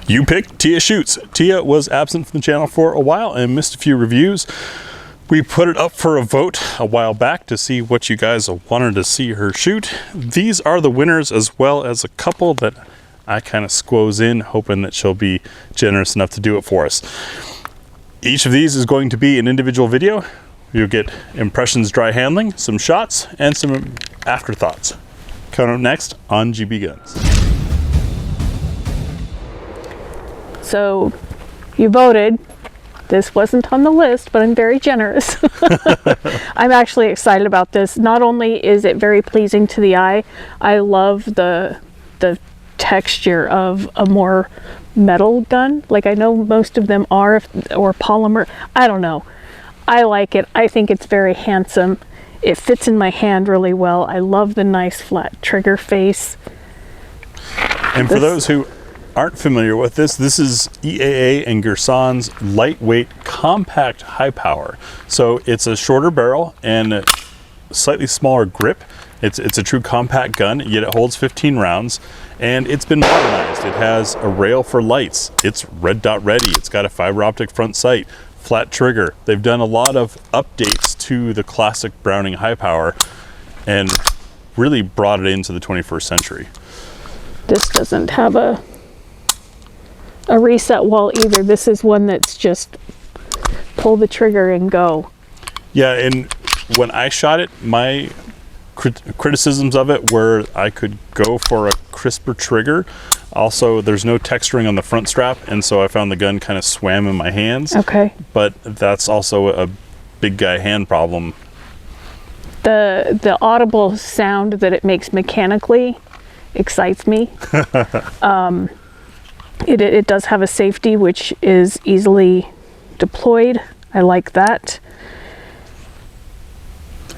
You picked Teya Shoots. Teya was absent from the channel for a while and missed a few reviews. We put it up for a vote a while back to see what you guys wanted to see her shoot. These are the winners, as well as a couple that I kind of squoze in, hoping that she'll be generous enough to do it for us. Each of these is going to be an individual video. You'll get impressions, dry handling, some shots, and some afterthoughts. Coming up next on GBGuns. So you voted. This wasn't on the list, but I'm very generous. I'm actually excited about this. Not only is it very pleasing to the eye, I love the texture of a more metal gun. Like, I know most of them are, or polymer. I don't know. I like it. I think it's very handsome. It fits in my hand really well. I love the nice flat trigger face. And for those who aren't familiar with this is EAA and Girsan's lightweight, compact, high power. So it's a shorter barrel and a slightly smaller grip. It's a true compact gun, yet it holds 15 rounds, and it's been modernized. It has a rail for lights. It's red dot ready. It's got a fiber optic front sight, flat trigger. They've done a lot of updates to the classic Browning high power and really brought it into the 21st century. This doesn't have a reset wall either. This is one that's just pull the trigger and go. Yeah, and when I shot it, my criticisms of it were I could go for a crisper trigger. Also, there's no texturing on the front strap, and so I found the gun kind of swam in my hands. Okay. But that's also a big guy hand problem. The audible sound that it makes mechanically excites me. It does have a safety, which is easily deployed. I like that.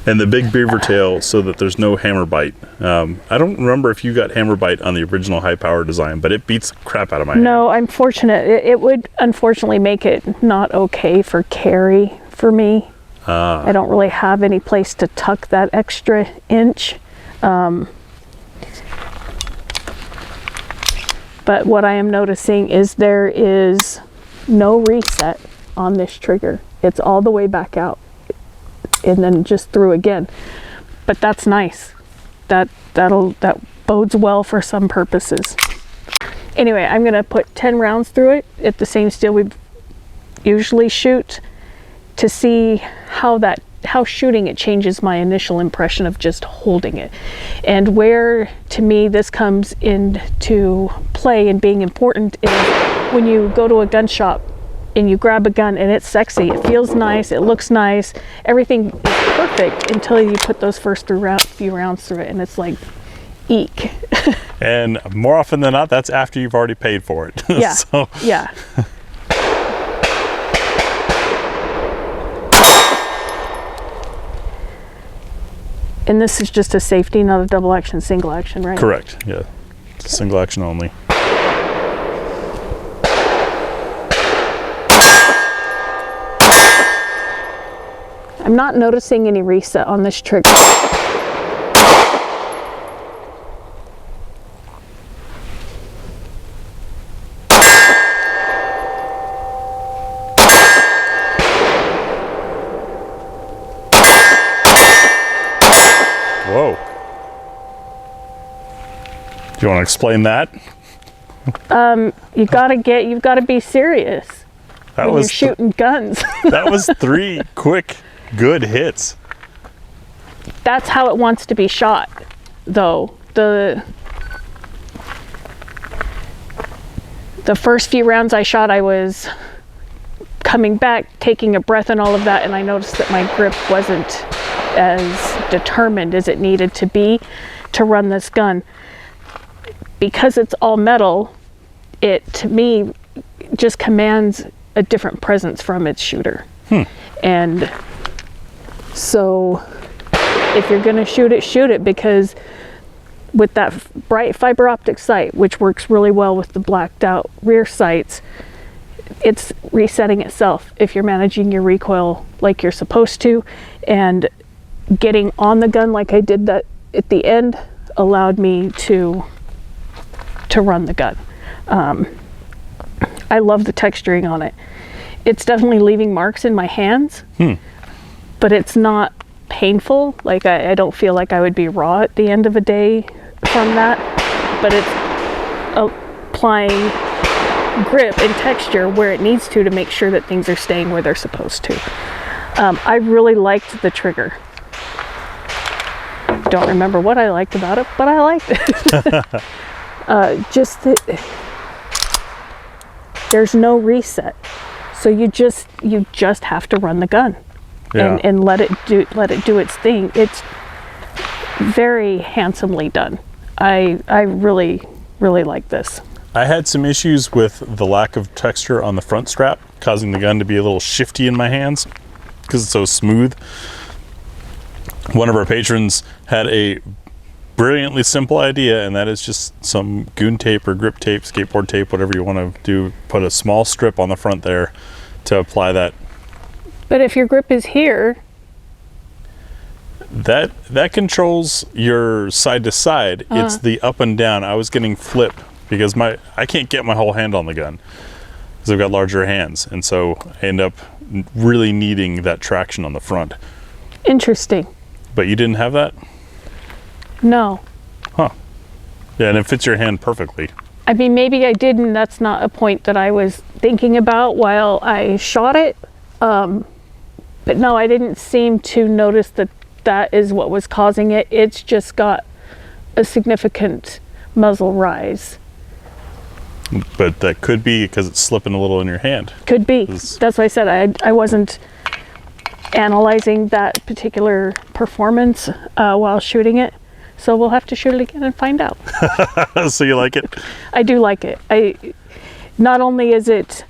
And the big beaver tail so that there's no hammer bite. I don't remember if you got hammer bite on the original high power design, but it beats the crap out of my hand. No, I'm fortunate. It would unfortunately make it not okay for carry for me. I don't really have any place to tuck that extra inch. But what I am noticing is there is no reset on this trigger. It's all the way back out and then just through again. But that's nice. That bodes well for some purposes. Anyway, I'm gonna put 10 rounds through it at the same steel we usually shoot to see how shooting it changes my initial impression of just holding it. And where, to me, this comes into play and being important is when you go to a gun shop and you grab a gun and it's sexy, it feels nice, it looks nice, everything is perfect until you put those first few rounds through it, and it's like, eek. And more often than not, that's after you've already paid for it. Yeah, So. yeah. And this is just a safety, not a double action, single action, right? Correct, yeah. It's a single action only. I'm not noticing any reset on this trigger. Whoa. Do you want to explain that? You've got to be serious when you're shooting guns. That was 3 quick, good hits. That's how it wants to be shot, though. The first few rounds I shot, I was coming back, taking a breath and all of that, and I noticed that my grip wasn't as determined as it needed to be to run this gun. Because it's all metal, it, to me, just commands a different presence from its shooter. And so if you're going to shoot it, because with that bright fiber optic sight, which works really well with the blacked out rear sights, it's resetting itself if you're managing your recoil like you're supposed to. And getting on the gun like I did that at the end allowed me to run the gun. I love the texturing on it. It's definitely leaving marks in my hands, but it's not painful. Like I don't feel like I would be raw at the end of a day from that, but it's applying grip and texture where it needs to make sure that things are staying where they're supposed to. I really liked the trigger. Don't remember what I liked about it, but I liked it. There's no reset, so you just have to run the gun and let it do its thing. It's very handsomely done. I really like this. I had some issues with the lack of texture on the front strap, causing the gun to be a little shifty in my hands because it's so smooth. One of our patrons had a brilliantly simple idea, and that is just some goon tape or grip tape, skateboard tape, whatever you want to do. Put a small strip on the front there to apply that. But if your grip is here, that controls your side to side. It's the up and down. I was getting flip because I can't get my whole hand on the gun because I've got larger hands, and so I end up really needing that traction on the front. Interesting. But you didn't have that? No. Huh. Yeah, and it fits your hand perfectly. I mean, maybe I did, and that's not a point that I was thinking about while I shot it. But no, I didn't seem to notice that is what was causing it. It's just got a significant muzzle rise. But that could be because it's slipping a little in your hand. Could be. That's why I said I wasn't analyzing that particular performance while shooting it. So we'll have to shoot it again and find out. So you like it? I do like it. Not only is it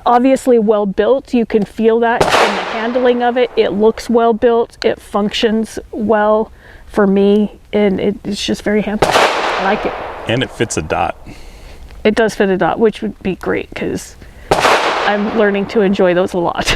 obviously well built, you can feel that in the handling of it. It looks well built. It functions well for me, and it's just very handsome. I like it. And it fits a dot. It does fit a dot, which would be great because I'm learning to enjoy those a lot.